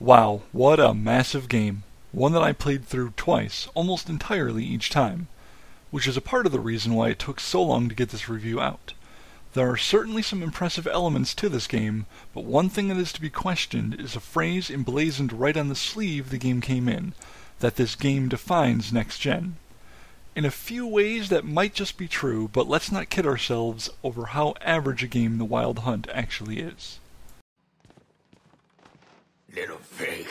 Wow, what a massive game. One that I played through twice, almost entirely each time, which is a part of the reason why it took so long to get this review out. There are certainly some impressive elements to this game, but one thing that is to be questioned is a phrase emblazoned right on the sleeve the game came in, that this game defines next gen. In a few ways that might just be true, but let's not kid ourselves over how average a game The Wild Hunt actually is. Little pig.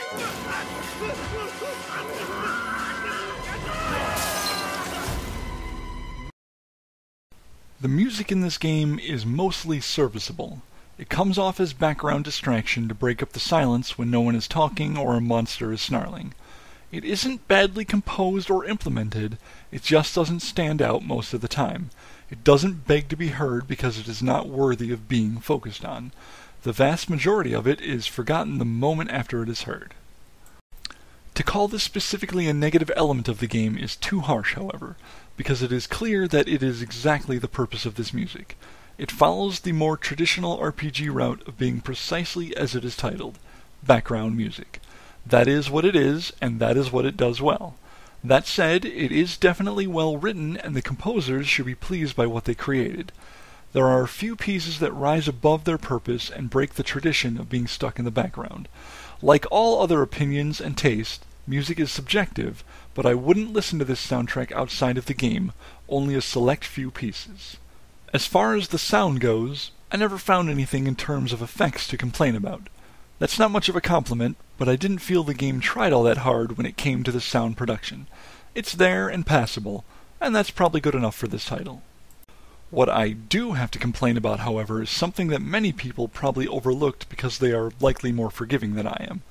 The music in this game is mostly serviceable. It comes off as background distraction to break up the silence when no one is talking or a monster is snarling. It isn't badly composed or implemented, it just doesn't stand out most of the time. It doesn't beg to be heard because it is not worthy of being focused on. The vast majority of it is forgotten the moment after it is heard. To call this specifically a negative element of the game is too harsh, however, because it is clear that it is exactly the purpose of this music. It follows the more traditional RPG route of being precisely as it is titled, background music. That is what it is, and that is what it does well. That said, it is definitely well written, and the composers should be pleased by what they created. There are a few pieces that rise above their purpose and break the tradition of being stuck in the background. Like all other opinions and taste, music is subjective, but I wouldn't listen to this soundtrack outside of the game, only a select few pieces. As far as the sound goes, I never found anything in terms of effects to complain about. That's not much of a compliment, but I didn't feel the game tried all that hard when it came to the sound production. It's there and passable, and that's probably good enough for this title. What I do have to complain about, however, is something that many people probably overlooked because they are likely more forgiving than I am.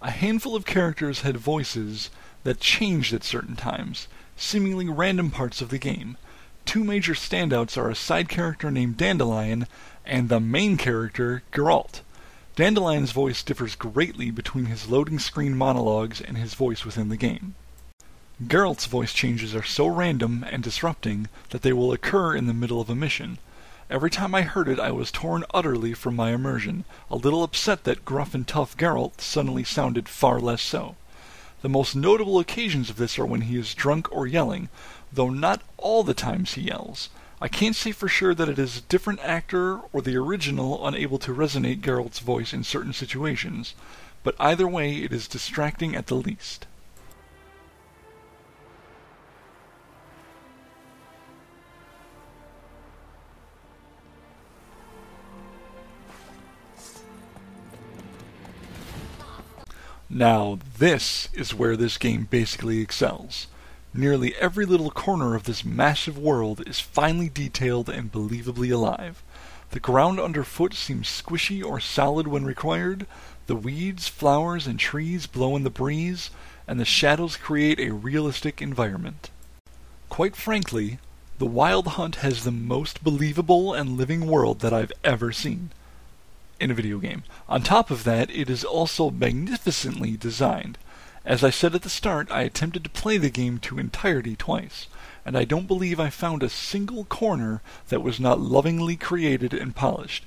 A handful of characters had voices that changed at certain times, seemingly random parts of the game. Two major standouts are a side character named Dandelion and the main character, Geralt. Dandelion's voice differs greatly between his loading screen monologues and his voice within the game. Geralt's voice changes are so random and disrupting that they will occur in the middle of a mission. Every time I heard it, I was torn utterly from my immersion, a little upset that gruff and tough Geralt suddenly sounded far less so. The most notable occasions of this are when he is drunk or yelling, though not all the times he yells. I can't say for sure that it is a different actor or the original unable to resonate Geralt's voice in certain situations, but either way it is distracting at the least. Now, this is where this game basically excels. Nearly every little corner of this massive world is finely detailed and believably alive. The ground underfoot seems squishy or solid when required, the weeds, flowers, and trees blow in the breeze, and the shadows create a realistic environment. Quite frankly, The Wild Hunt has the most believable and living world that I've ever seen in a video game. On top of that, it is also magnificently designed. As I said at the start, I attempted to play the game to entirety twice, and I don't believe I found a single corner that was not lovingly created and polished.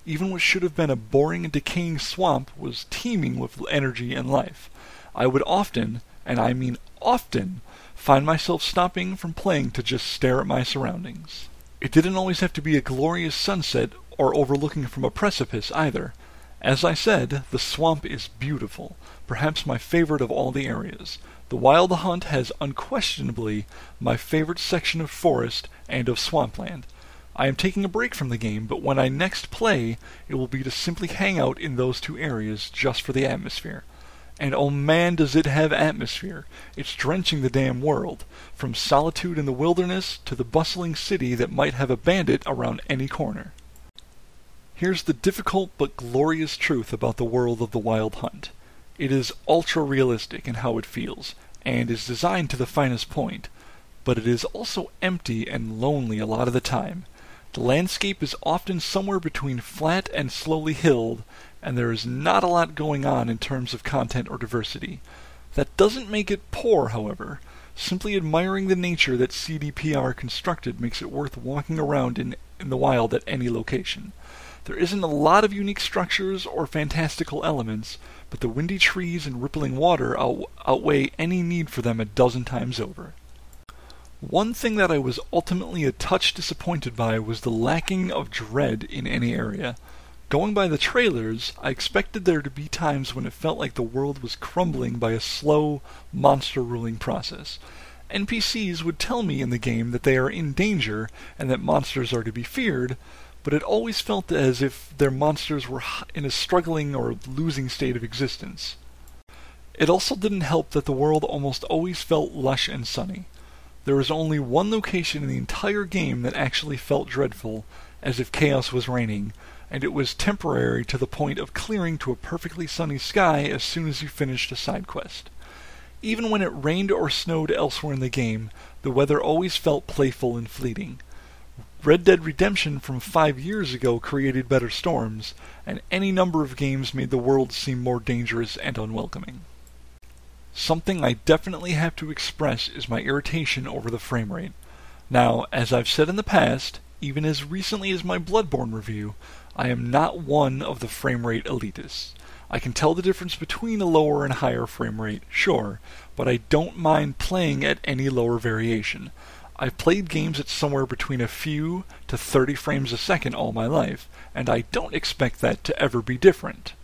Even what should have been a boring and decaying swamp was teeming with energy and life. I would often, and I mean often, find myself stopping from playing to just stare at my surroundings. It didn't always have to be a glorious sunset or overlooking from a precipice either. As I said, the swamp is beautiful, perhaps my favorite of all the areas. The Wild Hunt has unquestionably my favorite section of forest and of swampland. I am taking a break from the game, but when I next play, it will be to simply hang out in those two areas just for the atmosphere. And oh man, does it have atmosphere! It's drenching the damn world, from solitude in the wilderness to the bustling city that might have a bandit around any corner. Here's the difficult but glorious truth about the world of The Wild Hunt. It is ultra-realistic in how it feels, and is designed to the finest point, but it is also empty and lonely a lot of the time. The landscape is often somewhere between flat and slowly hilled, and there is not a lot going on in terms of content or diversity. That doesn't make it poor, however. Simply admiring the nature that CDPR constructed makes it worth walking around in the wild at any location. There isn't a lot of unique structures or fantastical elements, but the windy trees and rippling water outweigh any need for them a dozen times over. One thing that I was ultimately a touch disappointed by was the lacking of dread in any area. Going by the trailers, I expected there to be times when it felt like the world was crumbling by a slow, monster-ruling process. NPCs would tell me in the game that they are in danger and that monsters are to be feared, but it always felt as if their monsters were in a struggling or losing state of existence. It also didn't help that the world almost always felt lush and sunny. There was only one location in the entire game that actually felt dreadful, as if chaos was reigning, and it was temporary to the point of clearing to a perfectly sunny sky as soon as you finished a side quest. Even when it rained or snowed elsewhere in the game, the weather always felt playful and fleeting. Red Dead Redemption from 5 years ago created better storms, and any number of games made the world seem more dangerous and unwelcoming. Something I definitely have to express is my irritation over the frame rate. Now, as I've said in the past, even as recently as my Bloodborne review, I am not one of the frame rate elitists. I can tell the difference between a lower and higher frame rate, sure, but I don't mind playing at any lower variation. I've played games at somewhere between a few to 30 frames a second all my life, and I don't expect that to ever be different.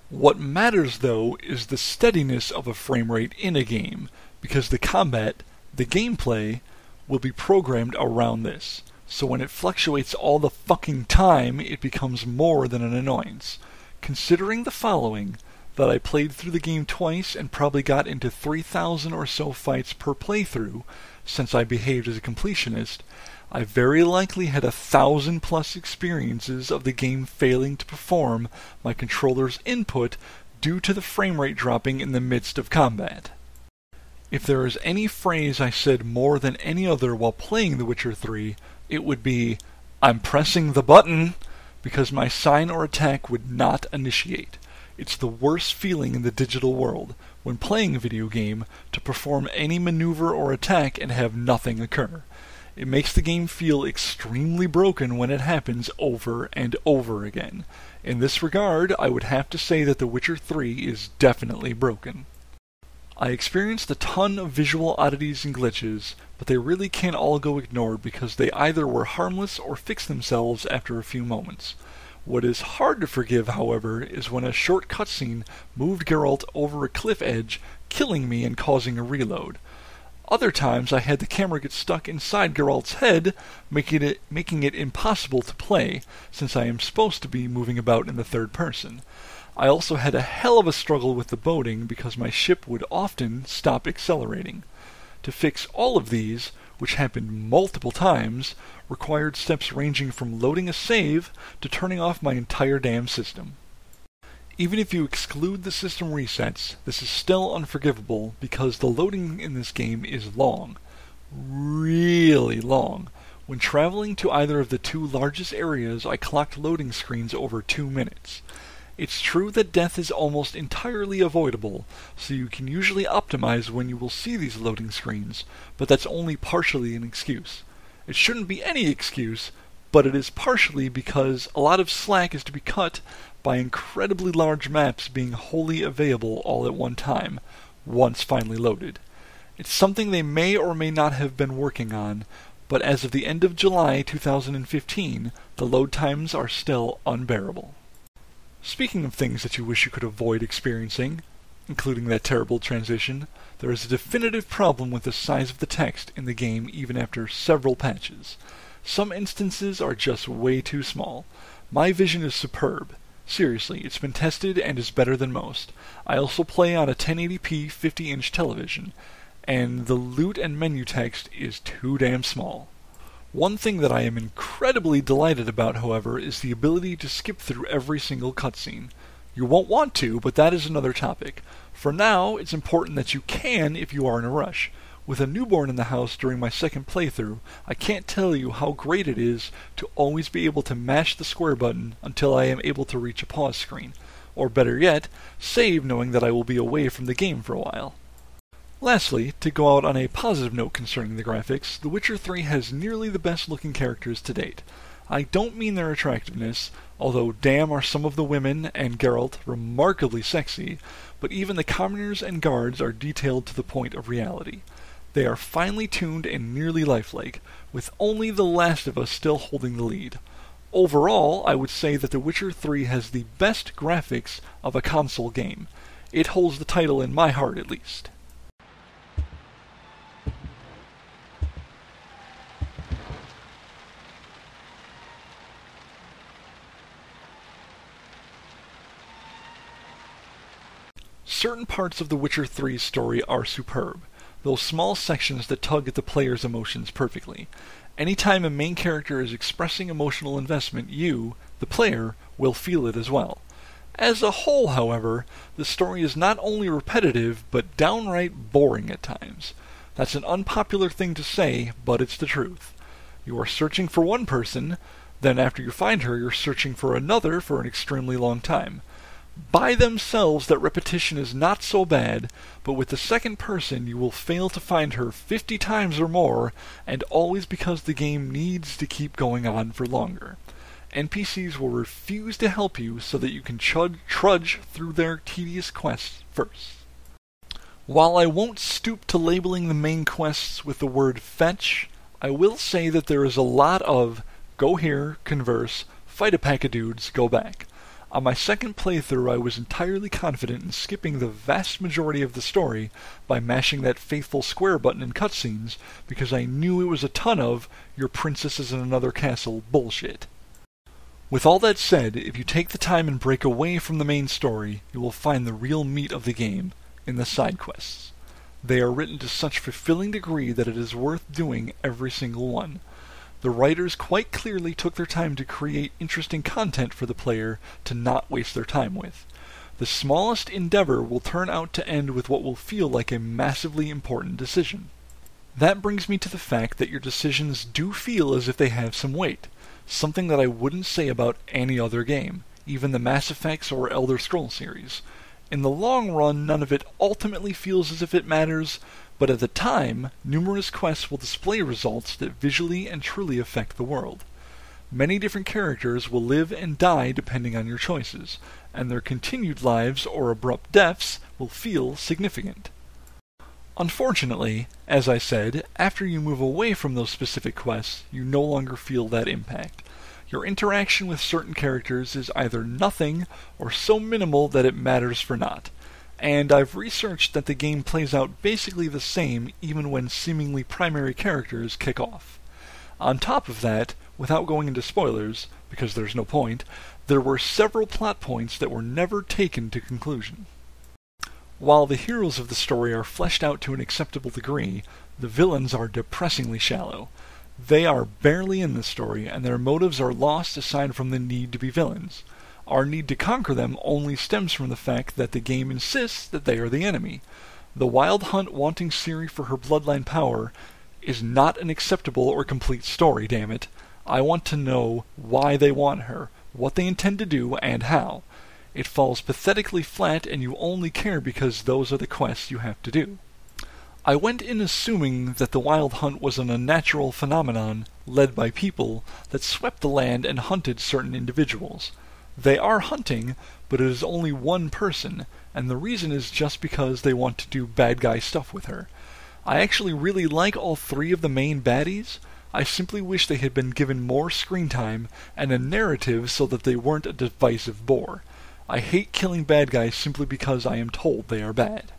What matters, though, is the steadiness of a frame rate in a game, because the combat, the gameplay, will be programmed around this. So when it fluctuates all the fucking time, it becomes more than an annoyance. Considering the following, that I played through the game twice and probably got into 3,000 or so fights per playthrough, since I behaved as a completionist, I very likely had 1,000+ experiences of the game failing to perform my controller's input due to the frame rate dropping in the midst of combat. If there is any phrase I said more than any other while playing The Witcher 3, it would be, "I'm pressing the button," because my sign or attack would not initiate. It's the worst feeling in the digital world, when playing a video game, to perform any maneuver or attack and have nothing occur. It makes the game feel extremely broken when it happens over and over again. In this regard, I would have to say that The Witcher 3 is definitely broken. I experienced a ton of visual oddities and glitches, but they really can't all go ignored because they either were harmless or fixed themselves after a few moments. What is hard to forgive, however, is when a short cutscene moved Geralt over a cliff edge, killing me and causing a reload. Other times I had the camera get stuck inside Geralt's head, making it impossible to play, since I am supposed to be moving about in the third person. I also had a hell of a struggle with the boating because my ship would often stop accelerating. To fix all of these, which happened multiple times, required steps ranging from loading a save to turning off my entire damn system. Even if you exclude the system resets, this is still unforgivable because the loading in this game is long. Really long. When traveling to either of the two largest areas, I clocked loading screens over 2 minutes. It's true that death is almost entirely avoidable, so you can usually optimize when you will see these loading screens, but that's only partially an excuse. It shouldn't be any excuse, but it is partially because a lot of slack is to be cut by incredibly large maps being wholly available all at one time, once finally loaded. It's something they may or may not have been working on, but as of the end of July 2015, the load times are still unbearable. Speaking of things that you wish you could avoid experiencing, including that terrible transition, there is a definitive problem with the size of the text in the game even after several patches. Some instances are just way too small. My vision is superb. Seriously, it's been tested and is better than most. I also play on a 1080p 50-inch television, and the loot and menu text is too damn small. One thing that I am incredibly delighted about, however, is the ability to skip through every single cutscene. You won't want to, but that is another topic. For now, it's important that you can if you are in a rush. With a newborn in the house during my second playthrough, I can't tell you how great it is to always be able to mash the square button until I am able to reach a pause screen. Or better yet, save knowing that I will be away from the game for a while. Lastly, to go out on a positive note concerning the graphics, The Witcher 3 has nearly the best looking characters to date. I don't mean their attractiveness, although damn are some of the women, and Geralt, remarkably sexy, but even the commoners and guards are detailed to the point of reality. They are finely tuned and nearly lifelike, with only The Last of Us still holding the lead. Overall, I would say that The Witcher 3 has the best graphics of a console game. It holds the title in my heart, at least. Certain parts of The Witcher 3's story are superb, those small sections that tug at the player's emotions perfectly. Anytime a main character is expressing emotional investment, you, the player, will feel it as well. As a whole, however, the story is not only repetitive, but downright boring at times. That's an unpopular thing to say, but it's the truth. You are searching for one person, then after you find her, you're searching for another for an extremely long time. By themselves, that repetition is not so bad, but with the second person you will fail to find her 50 times or more, and always because the game needs to keep going on for longer. NPCs will refuse to help you so that you can trudge through their tedious quests first. While I won't stoop to labeling the main quests with the word fetch, I will say that there is a lot of go here, converse, fight a pack of dudes, go back. On my second playthrough, I was entirely confident in skipping the vast majority of the story by mashing that faithful square button in cutscenes because I knew it was a ton of your princess is in another castle bullshit. With all that said, if you take the time and break away from the main story, you will find the real meat of the game in the side quests. They are written to such fulfilling degree that it is worth doing every single one. The writers quite clearly took their time to create interesting content for the player to not waste their time with. The smallest endeavor will turn out to end with what will feel like a massively important decision. That brings me to the fact that your decisions do feel as if they have some weight, something that I wouldn't say about any other game, even the Mass Effects or Elder Scrolls series. In the long run, none of it ultimately feels as if it matters, but at the time, numerous quests will display results that visually and truly affect the world. Many different characters will live and die depending on your choices, and their continued lives or abrupt deaths will feel significant. Unfortunately, as I said, after you move away from those specific quests, you no longer feel that impact. Your interaction with certain characters is either nothing or so minimal that it matters for naught. And I've researched that the game plays out basically the same even when seemingly primary characters kick off. On top of that, without going into spoilers, because there's no point, there were several plot points that were never taken to conclusion. While the heroes of the story are fleshed out to an acceptable degree, the villains are depressingly shallow. They are barely in the story, and their motives are lost aside from the need to be villains. Our need to conquer them only stems from the fact that the game insists that they are the enemy. The Wild Hunt wanting Ciri for her bloodline power is not an acceptable or complete story, damn it. I want to know why they want her, what they intend to do, and how. It falls pathetically flat, and you only care because those are the quests you have to do. I went in assuming that the Wild Hunt was an unnatural phenomenon, led by people, that swept the land and hunted certain individuals. They are hunting, but it is only one person, and the reason is just because they want to do bad guy stuff with her. I actually really like all three of the main baddies. I simply wish they had been given more screen time and a narrative so that they weren't a divisive bore. I hate killing bad guys simply because I am told they are bad.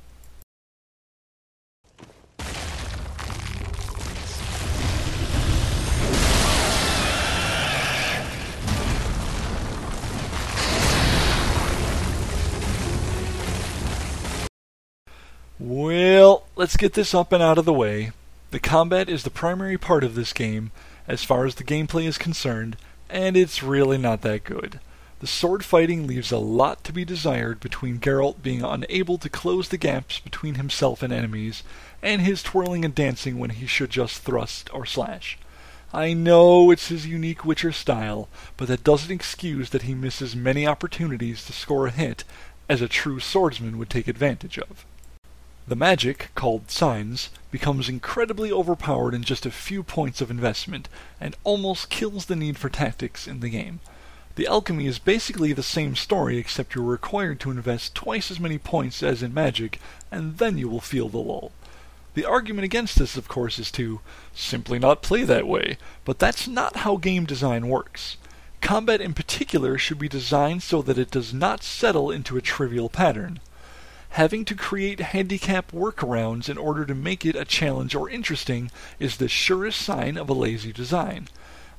Well, let's get this up and out of the way. The combat is the primary part of this game, as far as the gameplay is concerned, and it's really not that good. The sword fighting leaves a lot to be desired between Geralt being unable to close the gaps between himself and enemies, and his twirling and dancing when he should just thrust or slash. I know it's his unique Witcher style, but that doesn't excuse that he misses many opportunities to score a hit, as a true swordsman would take advantage of. The magic, called signs, becomes incredibly overpowered in just a few points of investment, and almost kills the need for tactics in the game. The alchemy is basically the same story, except you're required to invest twice as many points as in magic, and then you will feel the lull. The argument against this, of course, is to simply not play that way, but that's not how game design works. Combat in particular should be designed so that it does not settle into a trivial pattern. Having to create handicap workarounds in order to make it a challenge or interesting is the surest sign of a lazy design.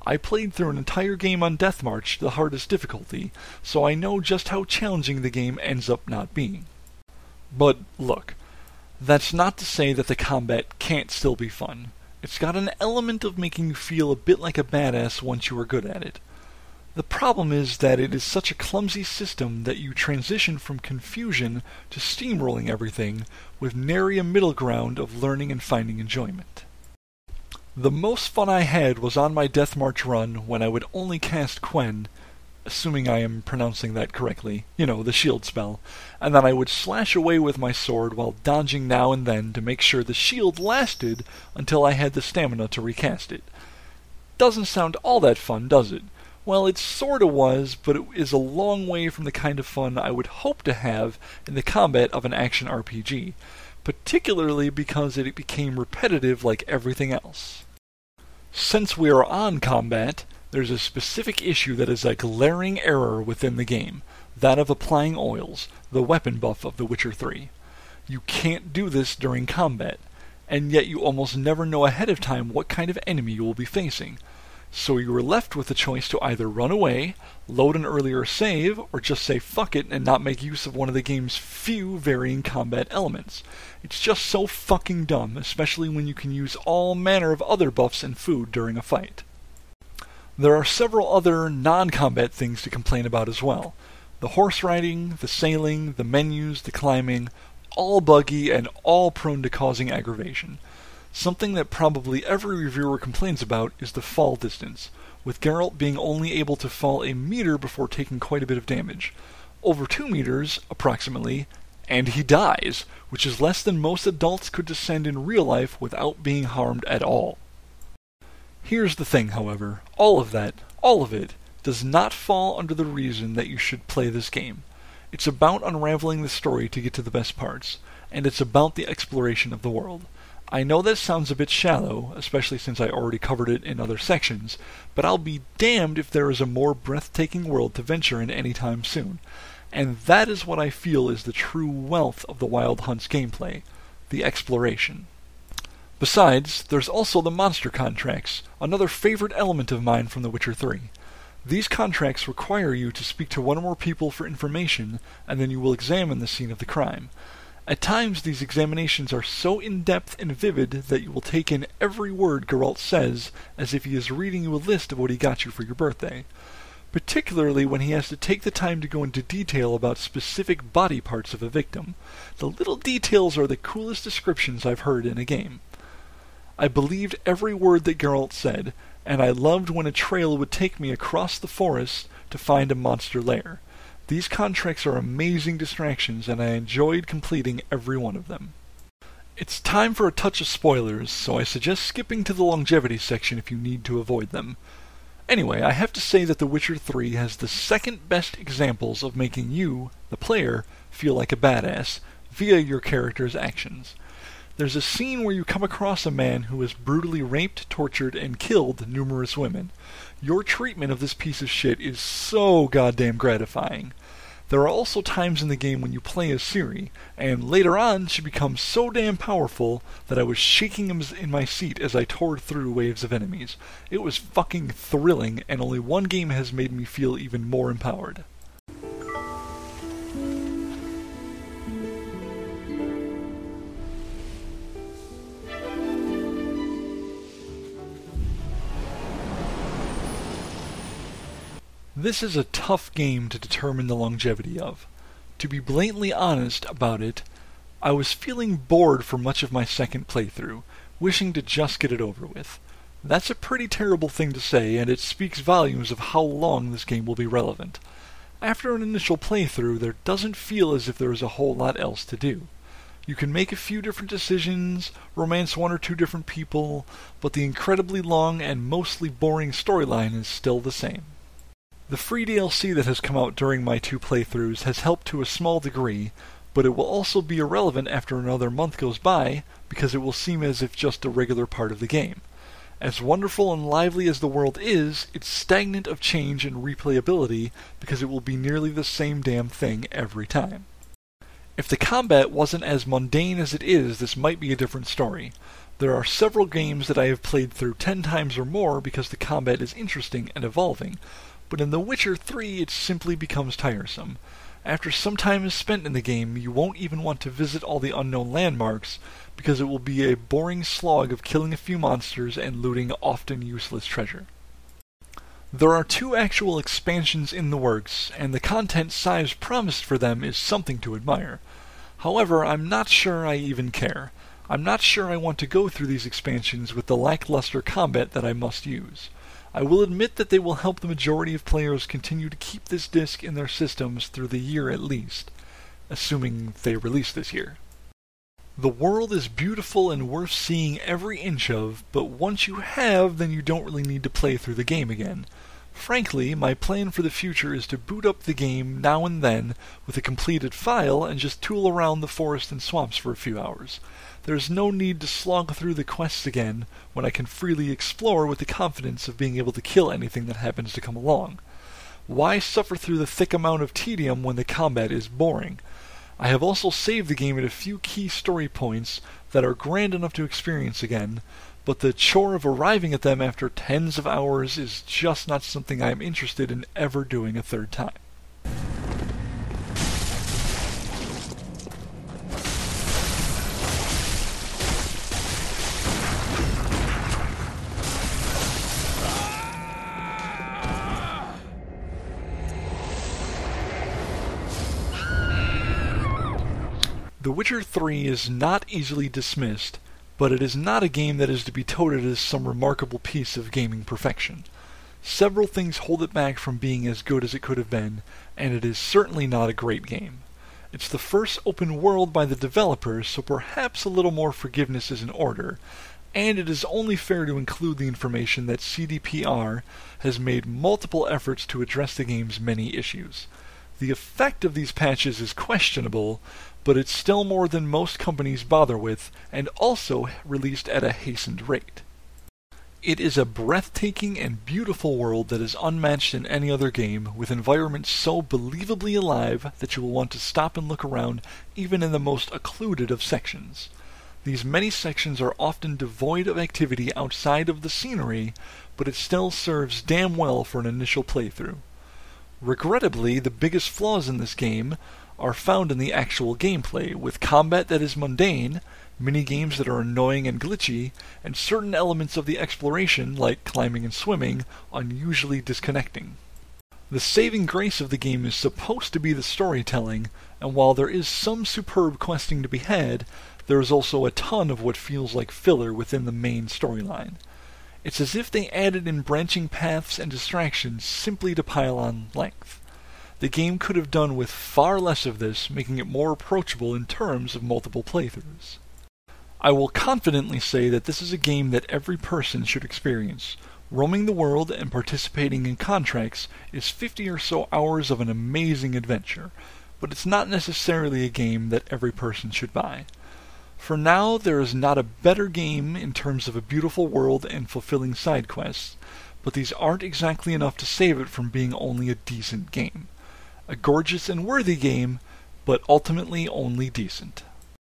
I played through an entire game on Death March, the hardest difficulty, so I know just how challenging the game ends up not being. But look, that's not to say that the combat can't still be fun. It's got an element of making you feel a bit like a badass once you are good at it. The problem is that it is such a clumsy system that you transition from confusion to steamrolling everything with nary a middle ground of learning and finding enjoyment. The most fun I had was on my Death March run when I would only cast Quen, assuming I am pronouncing that correctly, the shield spell, and then I would slash away with my sword while dodging now and then to make sure the shield lasted until I had the stamina to recast it. Doesn't sound all that fun, does it? Well, it sorta was, but it is a long way from the kind of fun I would hope to have in the combat of an action RPG, particularly because it became repetitive like everything else. Since we are on combat, there's a specific issue that is a glaring error within the game, that of applying oils, the weapon buff of The Witcher 3. You can't do this during combat, and yet you almost never know ahead of time what kind of enemy you will be facing. So you are left with the choice to either run away, load an earlier save, or just say fuck it and not make use of one of the game's few varying combat elements. It's just so fucking dumb, especially when you can use all manner of other buffs and food during a fight. There are several other non-combat things to complain about as well. The horse riding, the sailing, the menus, the climbing, all buggy and all prone to causing aggravation. Something that probably every reviewer complains about is the fall distance, with Geralt being only able to fall a meter before taking quite a bit of damage. Over 2 meters, approximately, and he dies, which is less than most adults could descend in real life without being harmed at all. Here's the thing, however, all of it, does not fall under the reason that you should play this game. It's about unraveling the story to get to the best parts, and it's about the exploration of the world. I know that sounds a bit shallow, especially since I already covered it in other sections, but I'll be damned if there is a more breathtaking world to venture in anytime soon. And that is what I feel is the true wealth of the Wild Hunt's gameplay, the exploration. Besides, there's also the monster contracts, another favorite element of mine from The Witcher 3. These contracts require you to speak to one or more people for information, and then you will examine the scene of the crime. At times these examinations are so in-depth and vivid that you will take in every word Geralt says as if he is reading you a list of what he got you for your birthday, particularly when he has to take the time to go into detail about specific body parts of a victim. The little details are the coolest descriptions I've heard in a game. I believed every word that Geralt said, and I loved when a trail would take me across the forest to find a monster lair. These contracts are amazing distractions, and I enjoyed completing every one of them. It's time for a touch of spoilers, so I suggest skipping to the longevity section if you need to avoid them. Anyway, I have to say that The Witcher 3 has the second best examples of making you, the player, feel like a badass via your character's actions. There's a scene where you come across a man who has brutally raped, tortured, and killed numerous women. Your treatment of this piece of shit is so goddamn gratifying. There are also times in the game when you play as Ciri, and later on she becomes so damn powerful that I was shaking in my seat as I tore through waves of enemies. It was fucking thrilling, and only one game has made me feel even more empowered. This is a tough game to determine the longevity of. To be blatantly honest about it, I was feeling bored for much of my second playthrough, wishing to just get it over with. That's a pretty terrible thing to say, and it speaks volumes of how long this game will be relevant. After an initial playthrough, there doesn't feel as if there is a whole lot else to do. You can make a few different decisions, romance one or two different people, but the incredibly long and mostly boring storyline is still the same. The free DLC that has come out during my 2 playthroughs has helped to a small degree, but it will also be irrelevant after another month goes by, because it will seem as if just a regular part of the game. As wonderful and lively as the world is, it's stagnant of change and replayability because it will be nearly the same damn thing every time. If the combat wasn't as mundane as it is, this might be a different story. There are several games that I have played through 10 times or more because the combat is interesting and evolving, but in The Witcher 3 it simply becomes tiresome. After some time is spent in the game, you won't even want to visit all the unknown landmarks, because it will be a boring slog of killing a few monsters and looting often useless treasure. There are 2 actual expansions in the works, and the content size promised for them is something to admire. However, I'm not sure I even care. I'm not sure I want to go through these expansions with the lackluster combat that I must use. I will admit that they will help the majority of players continue to keep this disc in their systems through the year at least, assuming they release this year. The world is beautiful and worth seeing every inch of, but once you have, then you don't really need to play through the game again. Frankly, my plan for the future is to boot up the game now and then with a completed file and just tool around the forest and swamps for a few hours. There's no need to slog through the quests again when I can freely explore with the confidence of being able to kill anything that happens to come along. Why suffer through the thick amount of tedium when the combat is boring? I have also saved the game at a few key story points that are grand enough to experience again, but the chore of arriving at them after tens of hours is just not something I am interested in ever doing a third time. The Witcher 3 is not easily dismissed, but it is not a game that is to be touted as some remarkable piece of gaming perfection. Several things hold it back from being as good as it could have been, and it is certainly not a great game. It's the first open world by the developers, so perhaps a little more forgiveness is in order, and it is only fair to include the information that CDPR has made multiple efforts to address the game's many issues. The effect of these patches is questionable, but it's still more than most companies bother with, and also released at a hastened rate. It is a breathtaking and beautiful world that is unmatched in any other game, with environments so believably alive that you will want to stop and look around even in the most occluded of sections. These many sections are often devoid of activity outside of the scenery, but it still serves damn well for an initial playthrough. Regrettably, the biggest flaws in this game are found in the actual gameplay, with combat that is mundane, mini-games that are annoying and glitchy, and certain elements of the exploration, like climbing and swimming, unusually disconnecting. The saving grace of the game is supposed to be the storytelling, and while there is some superb questing to be had, there is also a ton of what feels like filler within the main storyline. It's as if they added in branching paths and distractions simply to pile on length. The game could have done with far less of this, making it more approachable in terms of multiple playthroughs. I will confidently say that this is a game that every person should experience. Roaming the world and participating in contracts is 50 or so hours of an amazing adventure, but it's not necessarily a game that every person should buy. For now, there is not a better game in terms of a beautiful world and fulfilling side quests, but these aren't exactly enough to save it from being only a decent game. A gorgeous and worthy game, but ultimately only decent.